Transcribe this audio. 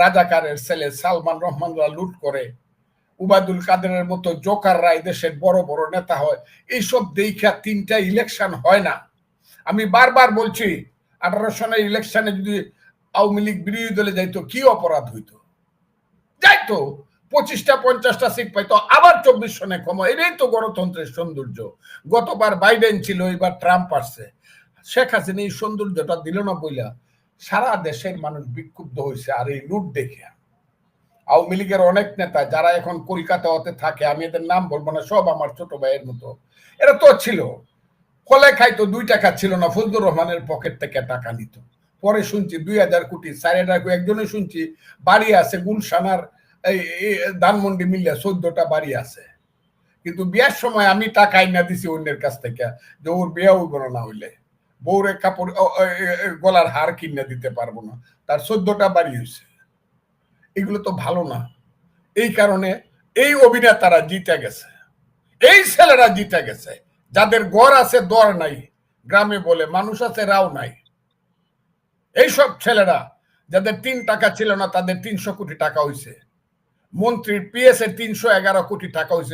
রাজাকারের ছেলে সালমান রহমানরা লুট করে, উবায়দুল কাদেরের মতো জোকাররা দেশের বড় বড় নেতা হয়, এইসব দেখা 3টা ইলেকশন হয় না। আমি বারবার বলছি 18 সনের ইলেকশনে যদি আওয়ামী লীগ বিরোধী দলে যাইতো কি অপরাধ হইতো, যাইতো 25টা 50টা সিট পাইতো, আবার 24 সনে ক্ষমা। এটাই তো গণতন্ত্রের সৌন্দর্য। গতবার বাইডেন ছিল, এবার ট্রাম্প আসছে। শেখ হাসিনা এই সৌন্দর্যটা দিল না বইলা সারা দেশের মানুষ বিক্ষুব্ধ হয়েছে। আর এই লুট দেখে আওয়ামী লীগের অনেক নেতা যারা এখন কলকাতাতে থাকে, আমি এদের নাম বলবো না, সব আমার ছোট ভাইয়ের মতো, এরা তো ছিল ফলে খাইতো, 2 টাকা ছিল না, ফজলুর রহমানের পকেট থেকে টাকা নিত। পরে শুনছি 2000 কোটি, 4.5 কোটি, একজনে শুনছি বাড়ি আছে গুলশানার এই ধানমন্ডি মিলে 14টা বাড়ি আছে। কিন্তু বিয়ার সময় আমি টাকা আইনা দিছি অন্যের কাছ থেকে, যে ওর বিয়া হইব না হইলে বউরে কাপড় গলার হার কিনে দিতে পারবো না, তার 14টা বাড়ি হয়েছে। এগুলো তো ভালো না। এই কারণে এই অভিনেতারা জিতে গেছে, এই ছেলেরা জিতে গেছে, যাদের ঘর আছে দর নাই, গ্রামে বলে মানুষ আছে রাও নাই। এইসব ছেলেরা যাদের 3 টাকা ছিল না, তাদের 300 কোটি টাকা হয়েছে। মন্ত্রীর পিএস এর 311 কোটি টাকা হয়েছে।